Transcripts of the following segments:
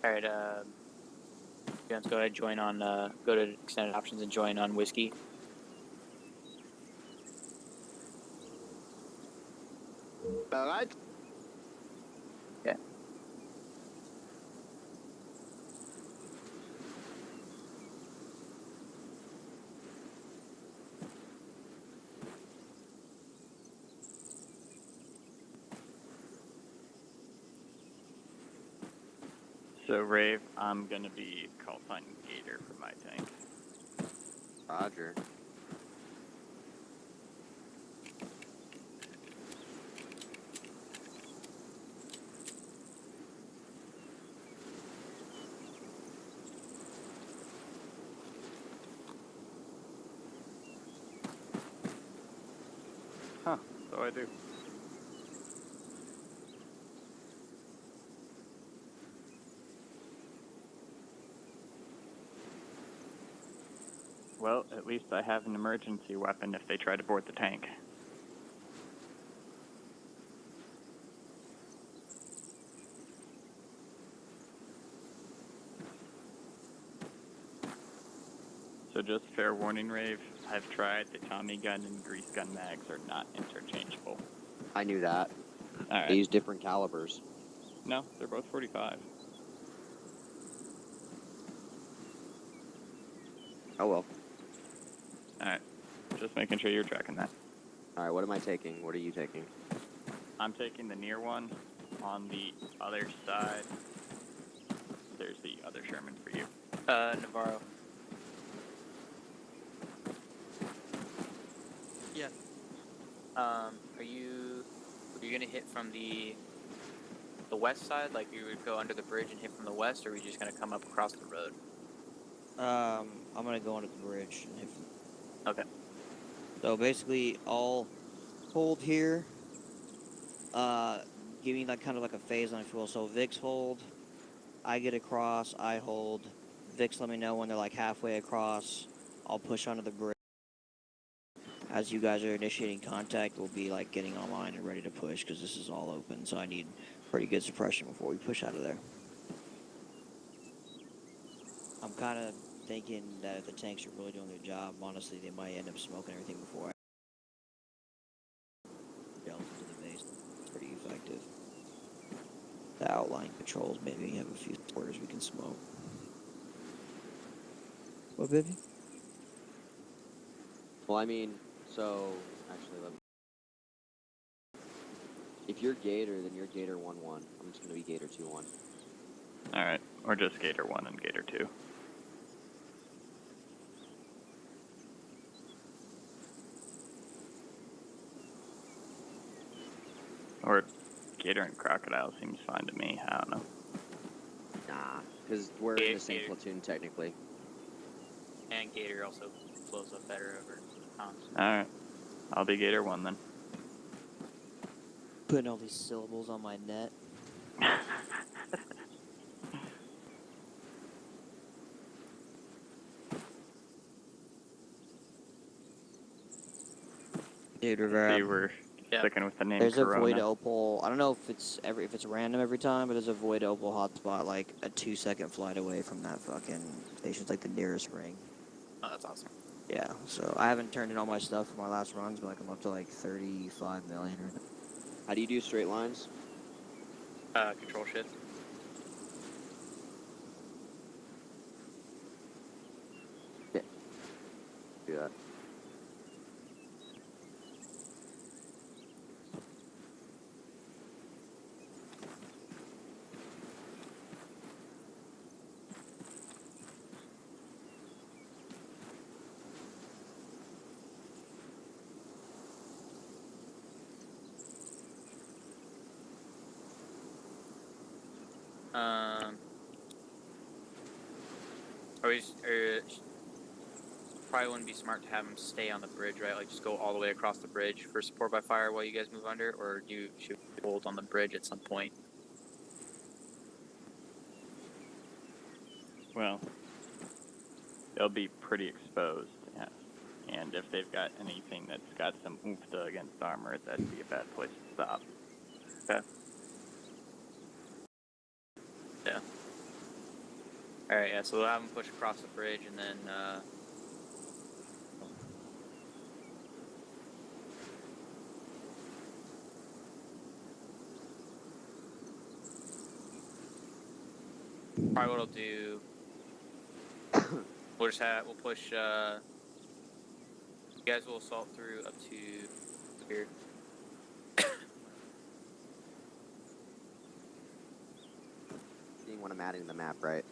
Alright, let's go ahead, join on, go to extended options and join on whiskey. Alright. Okay. So, Rave, I'm gonna be call sign Gator for my tank. Roger. Huh, so I do. Well, at least I have an emergency weapon if they try to board the tank. So just fair warning, Rave, I've tried. The Tommy gun and grease gun mags are not interchangeable. I knew that. Alright. They use different calibers. No, they're both 45. Oh well. Alright, just making sure you're tracking that. Alright, what am I taking? What are you taking? I'm taking the near one. On the other side, there's the other Sherman for you. Navarro. Yeah. Are you gonna hit from the west side, like you would go under the bridge and hit from the west, or are we just gonna come up across the road? I'm gonna go under the bridge and hit. Okay. So basically, I'll hold here. Give me like kind of like a phase on fuel. So Vix hold, I get across, I hold. Vix let me know when they're like halfway across. I'll push onto the bridge. As you guys are initiating contact, we'll be like getting online and ready to push because this is all open. So I need pretty good suppression before we push out of there. I'm kind of thinking that if the tanks are really doing their job, honestly, they might end up smoking everything before I delve into the base. It's pretty effective. The outlying patrols maybe have a few quarters we can smoke. What, baby? Well, I mean, so actually, let me. If you're Gator, then you're Gator 1-1. I'm just gonna be Gator 2-1. Alright, or just Gator 1 and Gator 2. Or Gator and Crocodile seems fine to me, I don't know. Nah, because we're in the same platoon technically. And Gator also flows up better over comms. Alright, I'll be Gator 1 then. Putting all these syllables on my net. Dude, See, we're sticking with the name there's Corona. a void opal. I don't know if it's random every time, but there's a void opal hotspot like a 2-second flight away from that fucking station. It's like the nearest ring. Oh, that's awesome. Yeah, so I haven't turned in all my stuff for my last runs, but like I'm up to like 35 million. How do you do straight lines? Control shift. Yeah. Do that. Probably wouldn't be smart to have him stay on the bridge, right? Like just go all the way across the bridge for support by fire while you guys move under, or should we hold on the bridge at some point? Well, they'll be pretty exposed, yeah. And if they've got anything that's got some oomph against armor, that'd be a bad place to stop. Okay. Yeah. All right, yeah. So we'll have them push across the bridge, and then probably what I'll do. We'll push. You guys will assault through up to here. Seeing what I'm adding to the map, right?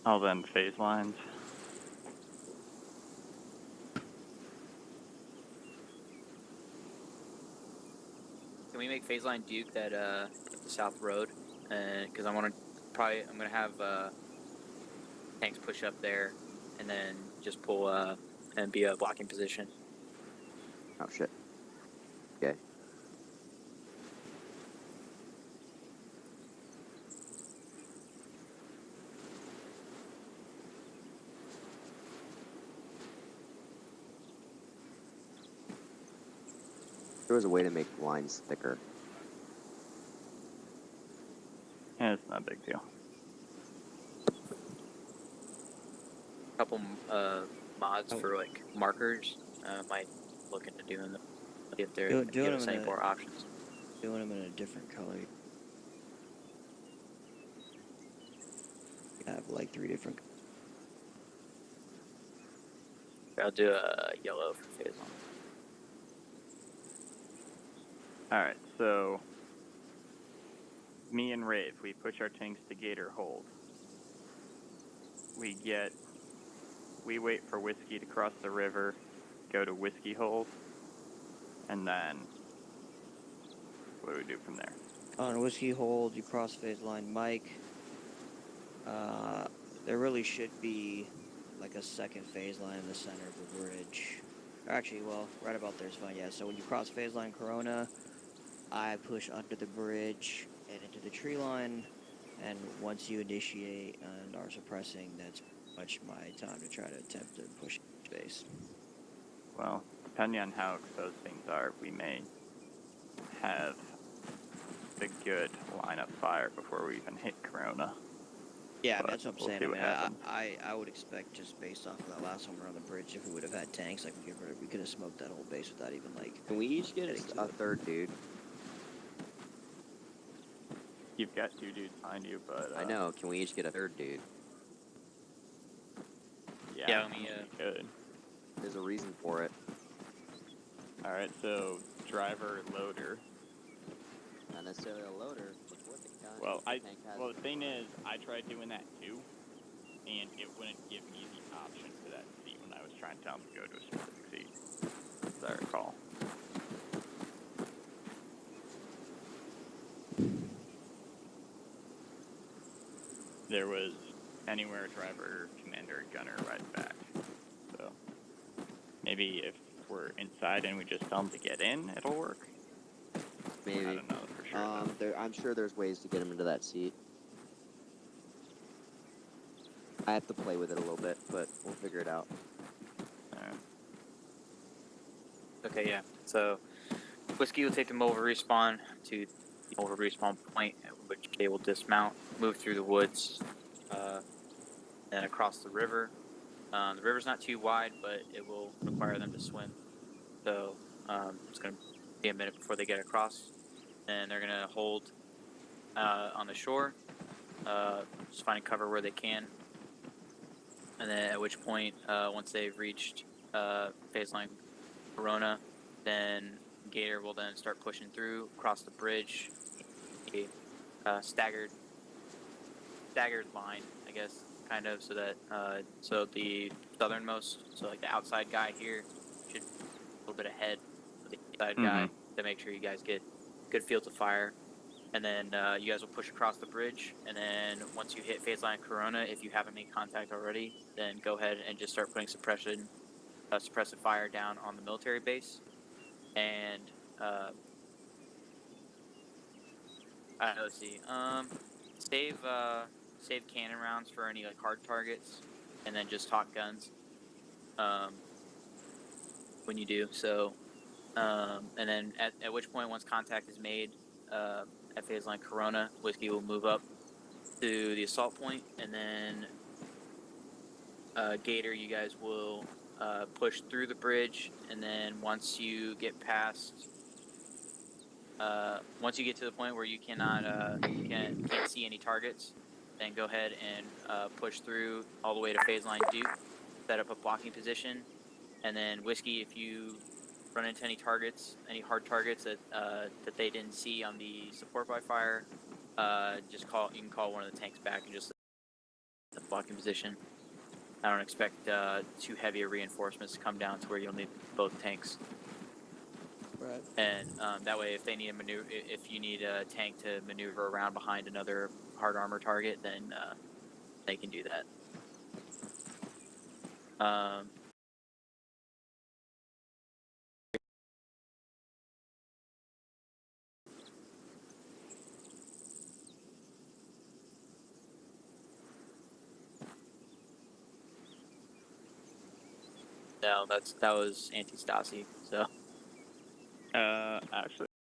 All them phase lines. Can we make phase line Duke that the South Road? And because I'm gonna have tanks push up there, and then just pull and be a blocking position. Oh shit. Okay. There was a way to make lines thicker. Yeah, it's not a big deal. Couple mods for like markers. Might look into doing them if they're Doing give them us any more options. Doing them in a different color. I have like 3 different. I'll do a yellow for phase one. Alright, so me and Rave, we push our tanks to Gator hold. We wait for Whiskey to cross the river, go to Whiskey hold, and then what do we do from there? On Whiskey hold, you cross phase line Mike. There really should be like a second phase line in the center of the bridge. Actually, well, right about there is fine, yeah. So when you cross phase line Corona, I push under the bridge and into the tree line. And once you initiate and are suppressing, that's much my time to try to attempt to push space. Well, depending on how exposed things are, we may have a good line of fire before we even hit Corona. Yeah, But that's what I'm we'll saying. see what happens. I would expect just based off of that last one we're on the bridge, if we would have had tanks, like we could have smoked that whole base without even like. Can we each get getting to a it. third dude? You've got 2 dudes behind you, but I know. Can we each get a third dude? Yeah, let I me, mean, we could. There's a reason for it. Alright, so driver, loader. Not necessarily a loader. What the gun? Well, the tank has. the thing is, I tried doing that too, and it wouldn't give me the option for that seat when I was trying to tell them to go to a specific seat, as I recall. There was anywhere driver, commander, gunner right back. So maybe if we're inside and we just tell them to get in, it'll work. Maybe. I don't know for sure. though. I'm sure there's ways to get him into that seat. I have to play with it a little bit, but we'll figure it out. Okay, yeah. So Whiskey will take them over respawn to the over respawn point, at which they will dismount, move through the woods, and across the river. The river's not too wide, but it will require them to swim. So it's going to be a minute before they get across, and they're going to hold on the shore, just finding cover where they can. And then at which point, once they've reached phase line Corona, then Gator will then start pushing through across the bridge, a staggered line, I guess, kind of, so that so the southernmost, so like the outside guy here should be a little bit ahead of the inside guy to make sure you guys get good fields of fire. And then you guys will push across the bridge, and then once you hit phase line Corona, if you haven't made contact already, then go ahead and just start putting suppressive fire down on the military base. And let's see, save cannon rounds for any like hard targets, and then just hot guns when you do so. And then at which point, once contact is made at phase line Corona, Whiskey will move up to the assault point, and then Gator, you guys will push through the bridge, and then once you get past, once you get to the point where you can't see any targets, then go ahead and push through all the way to phase line Duke, set up a blocking position, and then Whiskey, if you run into any targets, any hard targets that they didn't see on the support by fire, just you can call one of the tanks back and just the blocking position. I don't expect too heavy reinforcements to come down to where you'll need both tanks. Right. And that way, if they need if you need a tank to maneuver around behind another hard armor target, then they can do that. No, that was anti-Stasi. So Actually,